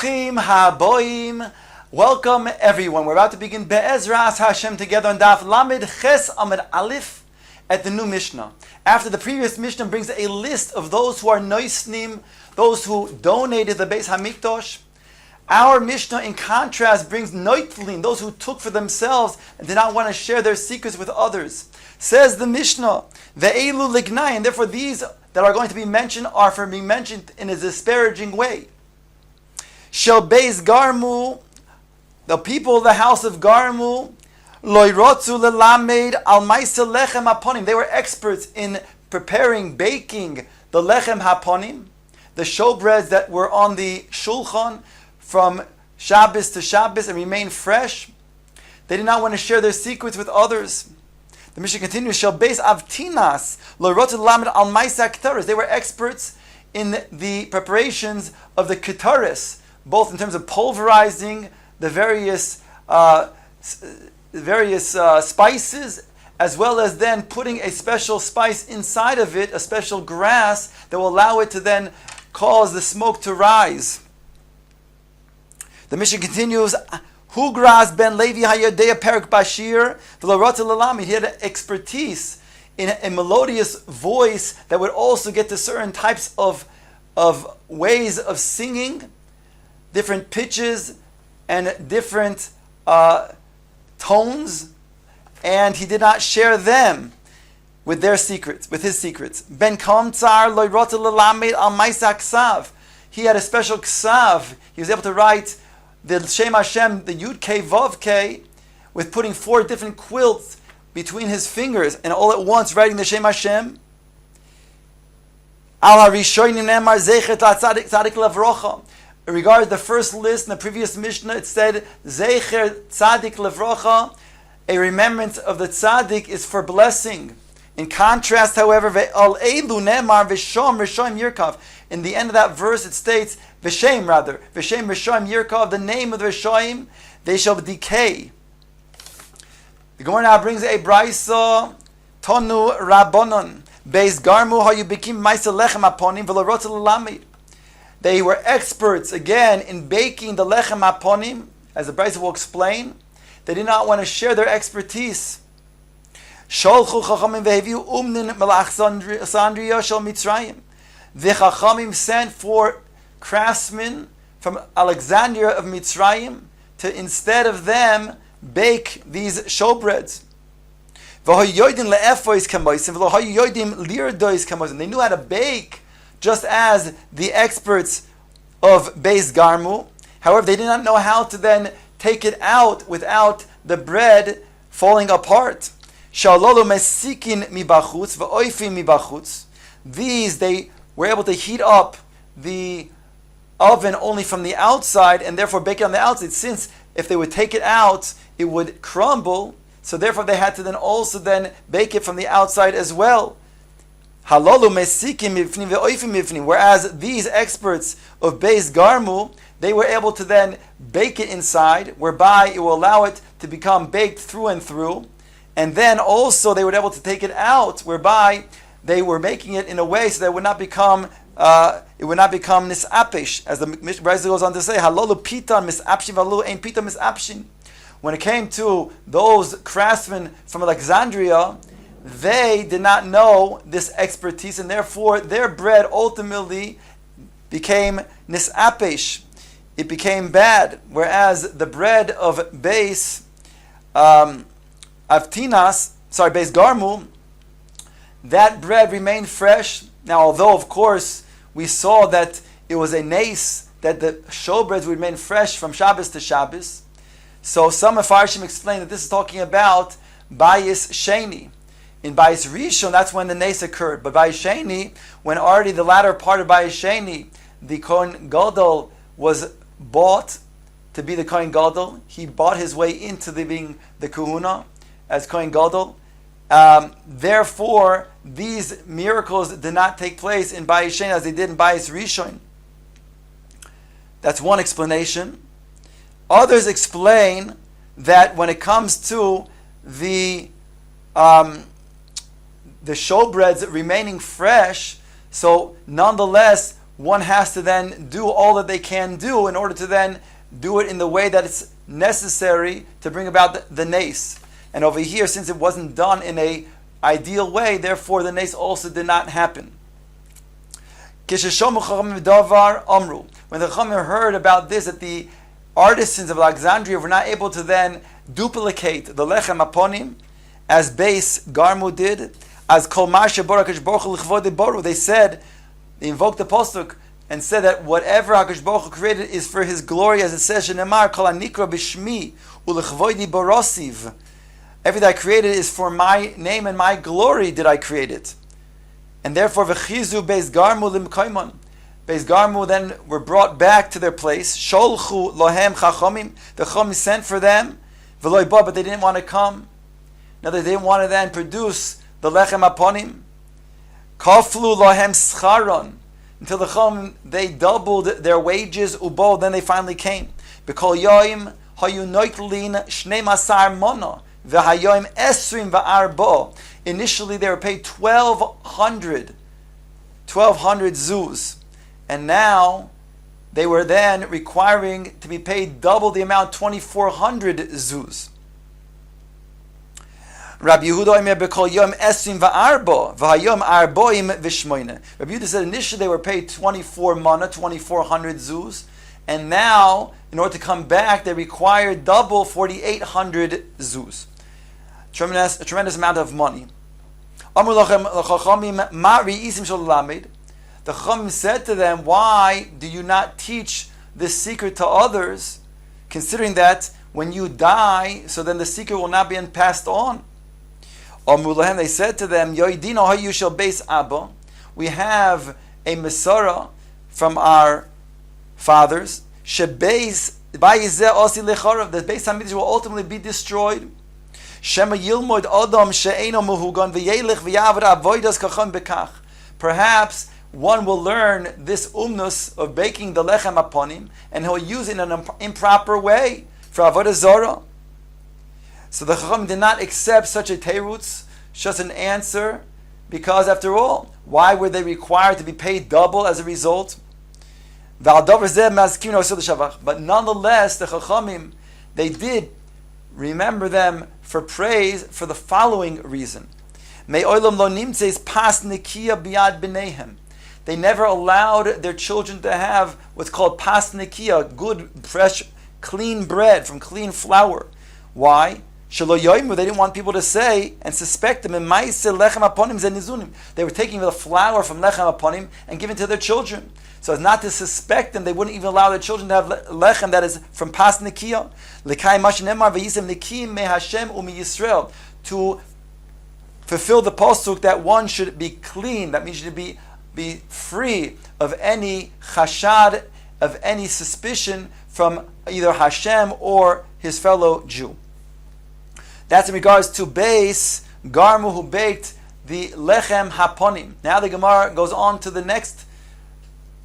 Bruchim haboim. Welcome everyone. We're about to begin Be'ezras Hashem together on Daf Lamed Ches Amud Aleph at the new Mishnah. After the previous Mishnah brings a list of those who are noisnim, those who donated the Beis Hamikdash, our Mishnah in contrast brings noitlin, those who took for themselves and did not want to share their secrets with others. Says the Mishnah, Ve'elu lignai, and therefore these that are going to be mentioned are for being mentioned in a disparaging way. Shel Beis Garmu, the people of the house of Garmu, Loirotzu lelamed al ma'aseh lechem haponim. They were experts in preparing, baking the lechem haponim, the showbreads that were on the shulchan from Shabbos to Shabbos and remain fresh. They did not want to share their secrets with others. The Mishnah continues, Shel Beis Avtinas, Loirotzu lelamed al ma'aseh ketaris. They were experts in the preparations of the ketaris, both in terms of pulverizing the various spices, as well as then putting a special spice inside of it, a special grass that will allow it to then cause the smoke to rise. The Mishnah continues, Hugras ben Levi hayodea perik bashir v'lorotza l'lamid. He had an expertise in a melodious voice that would also get to certain types of ways of singing, different pitches and different tones, and he did not share them with their secrets, with his secrets. Ben Kamtsar loyrota lelamed al ma'aseh ksav. He had a special ksav. He was able to write the Shem Hashem, the Yud K Vav K, with putting 4 different quilts between his fingers and all at once writing the Shem Hashem. Al harishonim nemar zechet latzadik tzadik levrocha. In regard to the first list in the previous Mishnah, it said, Zecher Tzadik Levrocha, a remembrance of the Tzadik is for blessing. In contrast, however, Ve'al Eilu Nemar V'Shom Rishom Yirkav. In the end of that verse, it states, V'Shem rather, V'Shem Rishom Yirkav, the name of the Rishom, they shall decay. The Gemara now brings a Braisa, Tonu Rabbonon, Beis Garmu Hayubikim Ma'aseh Lechem Haponim V'Lorotza L'Lamed. They were experts, again, in baking the lechem haponim, as the Braisa will explain. They did not want to share their expertise. Sholchu chachamim ve'heviu umnin melachsandria shel Mitzrayim. The chachamim sent for craftsmen from Alexandria of Mitzrayim to, instead of them, bake these showbreads. They knew how to bake, just as the experts of Beis Garmu. However, they did not know how to then take it out without the bread falling apart. Shalolu mesikin mibachutz v'oifim mibachutz. These, they were able to heat up the oven only from the outside and therefore bake it on the outside. Since if they would take it out, it would crumble. So therefore they had to then also then bake it from the outside as well. Whereas these experts of Beis Garmu, they were able to then bake it inside, whereby it will allow it to become baked through and through. And then also they were able to take it out, whereby they were making it in a way so that it would not become nisapish, as the Braisa goes on to say, halolu pitan misapshin valu ein pitan misapshin. When it came to those craftsmen from Alexandria, they did not know this expertise, and therefore their bread ultimately became nisapesh. It became bad. Whereas the bread of Beis Garmu, that bread remained fresh. Now, although of course we saw that it was a nace that the showbreads would remain fresh from Shabbos to Shabbos, so some Mefarshim explain that this is talking about Bayis Sheni. In Bayis Rishon, that's when the nace occurred. But Bayis Sheni, when already the latter part of Bayis Sheni, the Kohen Gadol was bought to be the Kohen Gadol. He bought his way into being the Kahuna as Kohen Gadol. Therefore, these miracles did not take place in Bayis Sheni as they did in Bayis Rishon. That's one explanation. Others explain that when it comes to the showbreads remaining fresh, so nonetheless, one has to then do all that they can do in order to then do it in the way that it's necessary to bring about the nes. And over here, since it wasn't done in a ideal way, therefore the nes also did not happen. When the Chachamim heard about this, that the artisans of Alexandria were not able to then duplicate the lechem aponim as Beis Garmu did, as Kol Masha Baruch Baruch L'chvod Boru. They said, they invoked the pasuk and said that whatever HaKadosh Baruch Hu created is for His glory, as it says, Shenemar Kol Hanikra B'Shmi U'Lechvodi Borosiv. Everything I created is for my name and my glory did I create it. And therefore, V'chizu Beis Garmu Limkoimon. Beis Garmu then were brought back to their place. Sholchu Lohem Chachomim. The Chachomim sent for them. V'loi ba, but they didn't want to come. Now they didn't want to then produce the Lechem Aponim. Kaflu Lohem Scharon. Until the Chachomim, they doubled their wages. Ubo, then they finally came. B'kol Yoim Hayu Noitlin Shnei Masar Mona. V'hayoim Esrim V'arbo. Initially they were paid 1,200 zuz. And now they were then requiring to be paid double the amount, 2,400 zuz. Rabbi Yehuda Omer B'kol Yom Esrim V'arbo V'hayom Arboim V'shmoine. Rabbi Yehuda said initially they were paid 24 mana, 2,400 zuz. And now, in order to come back, they required double, 4,800 zuz. A tremendous amount of money. The Chachamim said to them, why do you not teach this secret to others, considering that when you die, so then the secret will not be passed on? They said to them, we have a Masorah from our fathers, the Beis HaMikdash will ultimately be destroyed. Perhaps one will learn this umnus of baking the lechem aponim, and he'll use it in an improper way for avodah zarah. So the Chacham did not accept such a teirutz, just an answer, because after all, why were they required to be paid double as a result? But nonetheless, the Chachamim, they did remember them for praise for the following reason. They never allowed their children to have what's called pas nikia, good, fresh, clean bread from clean flour. Why? They didn't want people to say and suspect them. They were taking the flour from lechem aponim and giving it to their children. So as not to suspect them, they wouldn't even allow their children to have lechem that is from pas nikia. To fulfill the pasuk that one should be clean. That means you should be free of any chashad, of any suspicion from either Hashem or his fellow Jew. That's in regards to Beis Garmu, who baked the lechem haponim. Now the Gemara goes on to the next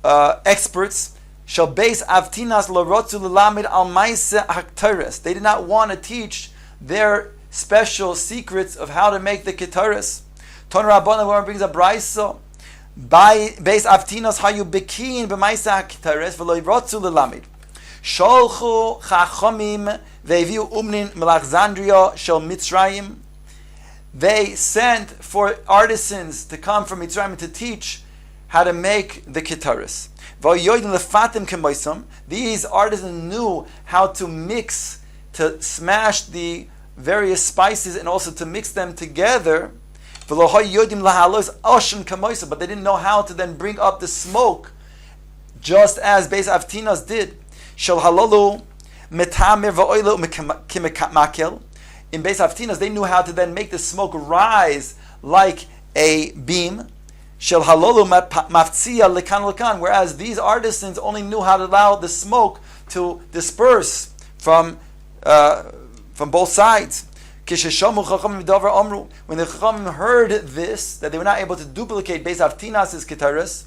experts. Shall Beis Avtinas lo rotzu l'lamed al ma'aseh haktaris. They did not want to teach their special secrets of how to make the ketaris. Ton Rabbanan brings a brayso. By Beis Avtinas hayu bekin b'ma'aseh haktaris v'lo rotzu l'lamed. Sholchu chachamim ve'viu umnin melachzandria shel Mitzrayim. They sent for artisans to come from Mitzrayim to teach how to make the ketaris. These artisans knew how to mix, to smash the various spices and also to mix them together. But they didn't know how to then bring up the smoke, just as Beis Avtinas did. In Beis Avtinas, they knew how to then make the smoke rise like a beam. Whereas these artisans only knew how to allow the smoke to disperse from both sides. When the Chachamim heard this, that they were not able to duplicate Beis Avtinas' ketaris,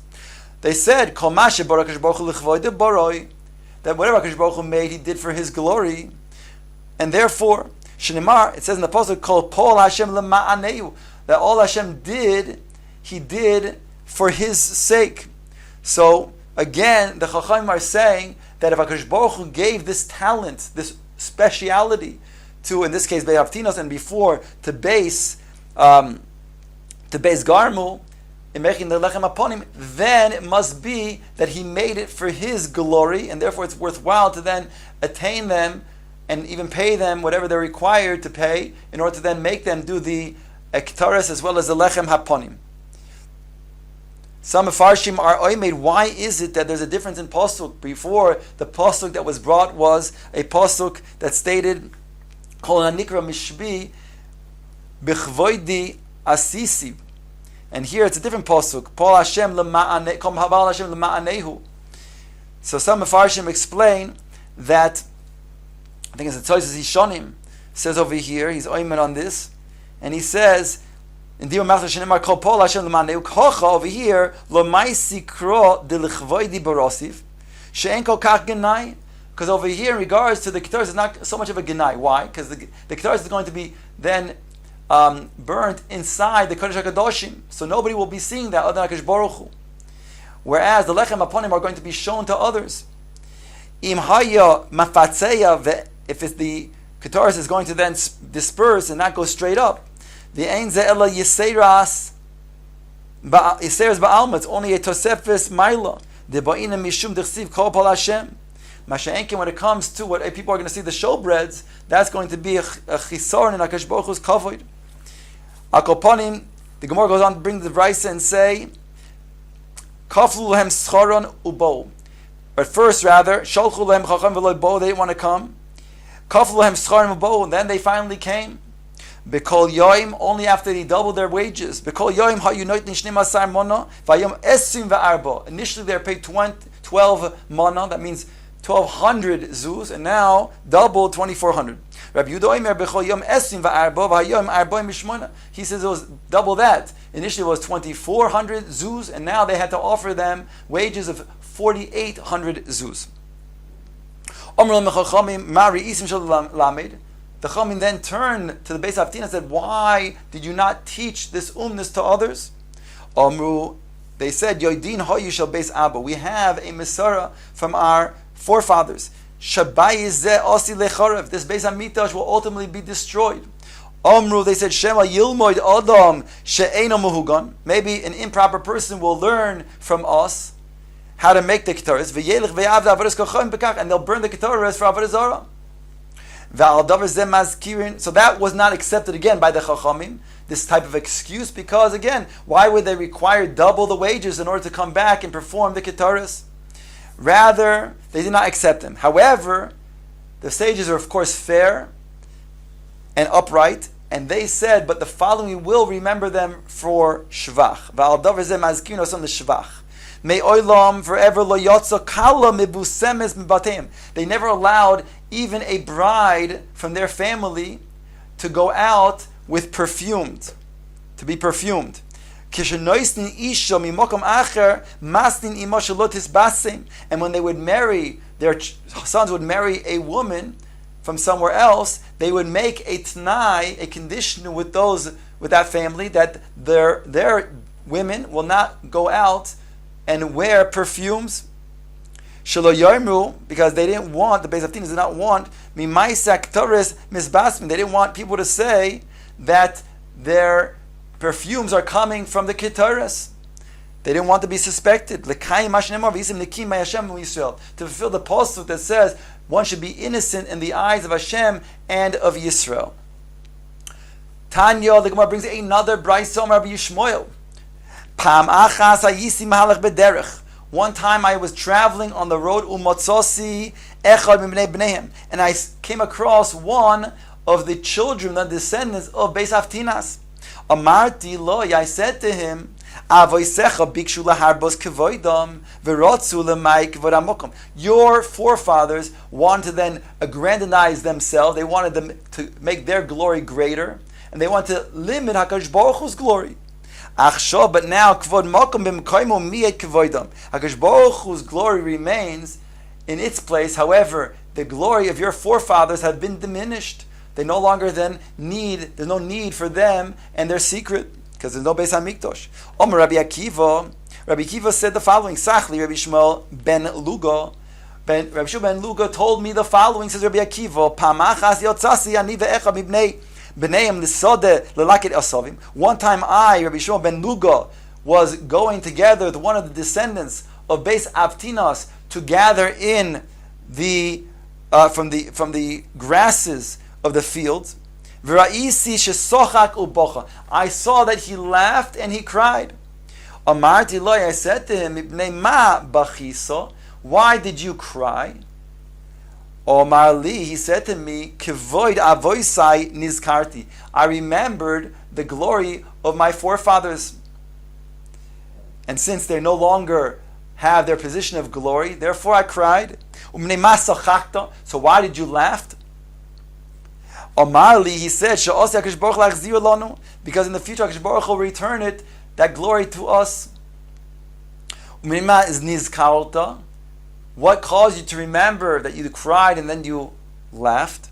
they said, that whatever HaKadosh Baruch Hu made, He did for His glory. And therefore, Shnimar, it says in the pasuk, Kol Pol Hashem lema'aneu, that all Hashem did, He did for His sake. So again, the Chachamim are saying that if HaKadosh Baruch Hu gave this talent, this speciality to, in this case, Beis Avtinos, and before to base Garmu, in making the Lechem Aponim, then it must be that he made it for his glory, and therefore it's worthwhile to then attain them and even pay them whatever they're required to pay in order to then make them do the Ektaris as well as the Lechem Haponim. Some Mefarshim are oimed. Why is it that there's a difference in pasuk? Before, the pasuk that was brought was a pasuk that stated, "Kol hanikra mishbi b'chvoidi asisi," and here it's a different pasuk. Paul Hashem lema'ane, kom habal Hashem lema'anehu. So some Mefarshim explain that, I think it's the Tosis Hishonim says over here, he's oimed on this, and he says, in Dima Machzor Shenimar Kol Paul Hashem L'Maneu Kocha over here Lo Maisi Kro De L'Chvoidi Barosif She'en Kol Kach Genai, because over here in regards to the Ketores is not so much of a Genai. Why? Because the Ketores is going to be then burnt inside the Kodesh HaKadoshim, so nobody will be seeing that other than HaKadosh Baruch Hu. Whereas the Lechem Aponim are going to be shown to others. Im Haya Mafatzeya, if it's the Ketores is going to then disperse and not go straight up, the ein ze ela yiseras ba'alma. It's only a tosefes maila. The ba'ina mishum d'chsiv kol pal Hashem. Masha'enkin, when it comes to what people are going to see the showbreads, that's going to be a chisaron in HaKadosh Baruch Hu's kavod. Akoponim, the Gemara goes on to bring the Brisa and say, kaflu lehem scharon ubo. But first, rather, shalchu lehem chacham v'lo bo. They didn't want to come. Kaflu lehem scharon ubo, and then they finally came. Bekol yoim, only after they doubled their wages. Bekol yoim ha'yunoit nishnim asar mona v'ayom esim v'arbo. Initially they were paid 12 mana, that means 1,200 zuz, and now double 2,400. Rabbi Yehuda Omer bekol yom esim v'arbo v'ayom arboim mishmona. He says it was double that. Initially it was 2,400 zuz, and now they had to offer them wages of 4,800 zuz. Omer l'mechachamim mari isim shel lamed. The Chachamim then turned to the Beis Avtina and said, why did you not teach this umnus to others? Amru, they said, Yoidin hoyu shel Beis Abba. We have a Mesara from our forefathers. Shabai zeh osi lecharev. This Beis Hamikdash will ultimately be destroyed. Amru, they said, Shema yilmoid adam she'eino muhugan. Maybe an improper person will learn from us how to make the Ketores. V'yelech v'yavda avodas kachim bekach. And they'll burn the Ketores for avodah zarah. So that was not accepted again by the Chachamim, this type of excuse, because again, why would they require double the wages in order to come back and perform the Ketores? Rather, they did not accept them. However, the sages are of course fair and upright, and they said, but the following will remember them for Shvach. May oilam forever lo yotza kala mibusemes mibateim. They never allowed even a bride from their family to go out with to be perfumed. And when they would marry, their sons would marry a woman from somewhere else, they would make a t'nai, a condition with that family, that their women will not go out and wear perfumes. Shelo yarmu, because they didn't want, the Beis Avtinos did not want mimaisak torres misbasmin. They didn't want people to say that their perfumes are coming from the Ketores. They didn't want to be suspected. To fulfill the pasuk that says one should be innocent in the eyes of Hashem and of Yisrael. Tanya, the Gemara brings another Brisa Rabbi Yishmael. One time I was traveling on the road, and I came across one of the children, the descendants of Beis Avtinas. Amarti lo, I said to him, your forefathers wanted to then aggrandize themselves. They wanted them to make their glory greater, and they wanted to limit HaKadosh Baruch Hu's glory. But now, HaKadosh Baruch Hu's glory remains in its place. However, the glory of your forefathers have been diminished. They no longer then there's no need for them and their secret, because there's no Beis Hamikdash. Omer Rabbi Akiva, Rabbi Kiva said the following, Sachli, Rabbi Shmuel ben Luga, Rabbi Shmuel ben Luga told me the following, says Rabbi Akiva, Pamachas yotzasi ani ve'echa mibnei b'neim l'sode l'lakit asavim. One time I, Rabbi Shmuel ben Luga, was going together with one of the descendants of Beis Avtinas to gather in the from the grasses of the fields. V'ra'isi shesochak ubocha. I saw that he laughed and he cried. Amarti loy, I said to him, Ibnei ma bachiso, why did you cry? Omar li, he said to me, Kivoid avoisai nizkarti. I remembered the glory of my forefathers. And since they no longer have their position of glory, therefore I cried. Umnei ma sachakta, so why did you laugh? Omar li, he said, Sha'osi HaKadosh Baruch Hu lachzir lanu, because in the future HaKadosh Baruch Hu will return it, that glory to us. Umnei is nizkarta. What caused you to remember that you cried and then you laughed?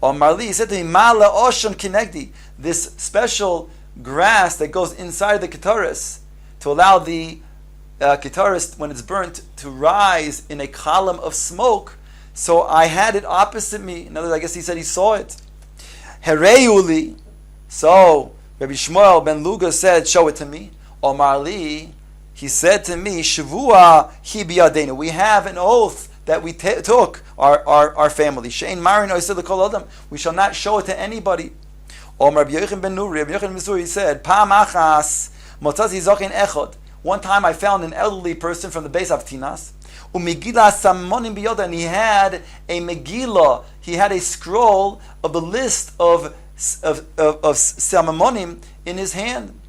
Omar li, he said to me, Ma le'oshon kinegdi, this special grass that goes inside the kitaris to allow the kitaris, when it's burnt, to rise in a column of smoke. So I had it opposite me. In other words, I guess he said he saw it. Hereyuli. So Rabbi Shmuel ben Luga said, show it to me. Omar li, he said to me, Shavua hi biyadenu. We have an oath that we took our family. Shein marin oisel lekol adam. We shall not show it to anybody. Omar Rabbi Yochanan ben Nuri, Rabbi Yochanan ben Nuri, he said, Pam achas motzazi zochin echod. One time I found an elderly person from the base of Tinas. Umegila samonim biyoda, and he had a Megillah. He had a scroll of the list of samamonim in his hand.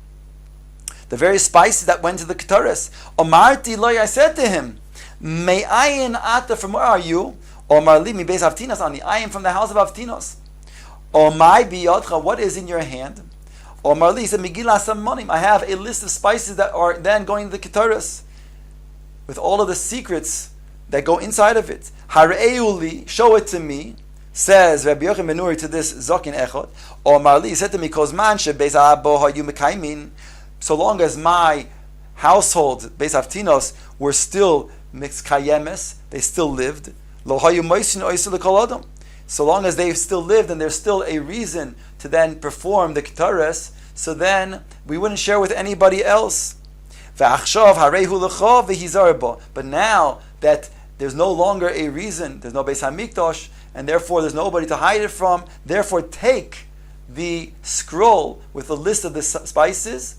The various spices that went to the Ketaris. Omarti loy, I said to him, Me'ayin ata, from where are you? Omar li mi base of Tinas ani. I am from the house of Avtinos. Omai biyodcha, what is in your hand? Omar li, he said, Megillah samamonim. I have a list of spices that are then going to the Ketaris, with all of the secrets that go inside of it. Hareuli, show it to me, says Rabbi Yochanan ben Nuri to this Zokin Echad. Omar li, he said to me, Kozman shebeis abo hayu mekaymin, so long as my household, Beis Avtinos, were still mixkayemes, they still lived. Lo hayu moisin oisil lekol adam. So long as they still lived and there's still a reason to then perform the Ketares, so then we wouldn't share with anybody else. But now that there's no longer a reason, there's no Beis HaMikdash, and therefore there's nobody to hide it from, therefore take the scroll with the list of the spices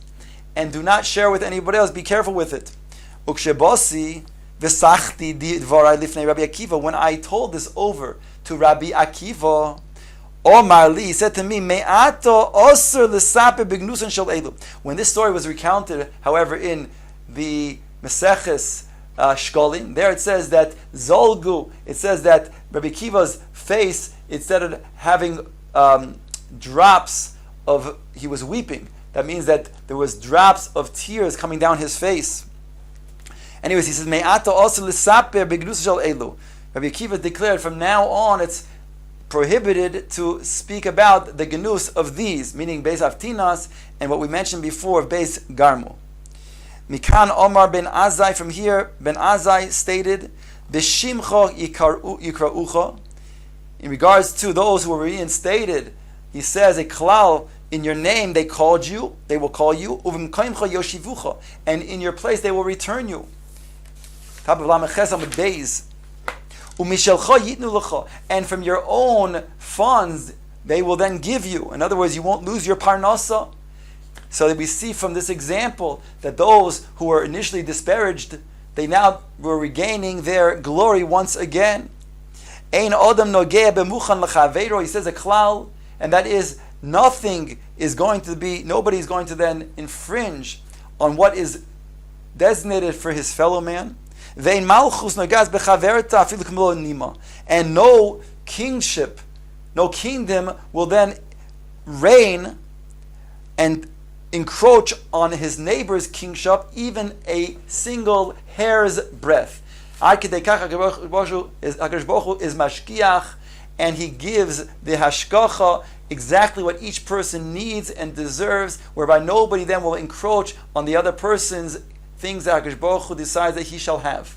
and do not share with anybody else. Be careful with it. When I told this over to Rabbi Akiva, Omar li, he said to me, when this story was recounted, however, in the Maseches Shkolim, there it says that Zolgu, it says that Rabbi Akiva's face, instead of having drops of, he was weeping. That means that there was drops of tears coming down his face. Anyways, he says, Me'ata also l'saper b'gnus shel elu. Rabbi Akiva declared, from now on, it's prohibited to speak about the genus of these, meaning Beis Avtinas, and what we mentioned before of Beis Garmu. Mikan Omar ben Azai, from here, Ben Azai stated, B'shimcha yikra'ucha. In regards to those who were reinstated, he says, a klal, in your name they called you, they will call you, uv'mkoimcha yoshivucha, and in your place they will return you. Top of Lameches Amud Beis. And from your own funds they will then give you. In other words, you won't lose your parnasa. So that we see from this example that those who were initially disparaged, they now were regaining their glory once again. Ein odam nogeh bemuchan l'chaveiro, he says a klal, and that is nothing is going to be, nobody is going to then infringe on what is designated for his fellow man. And no kingship, no kingdom will then reign and encroach on his neighbor's kingship, even a single hair's breadth. HaKadosh Baruch Hu is mashkiach, and he gives the hashkacha exactly what each person needs and deserves, whereby nobody then will encroach on the other person's things that HaKadosh Baruch Hu decides that he shall have.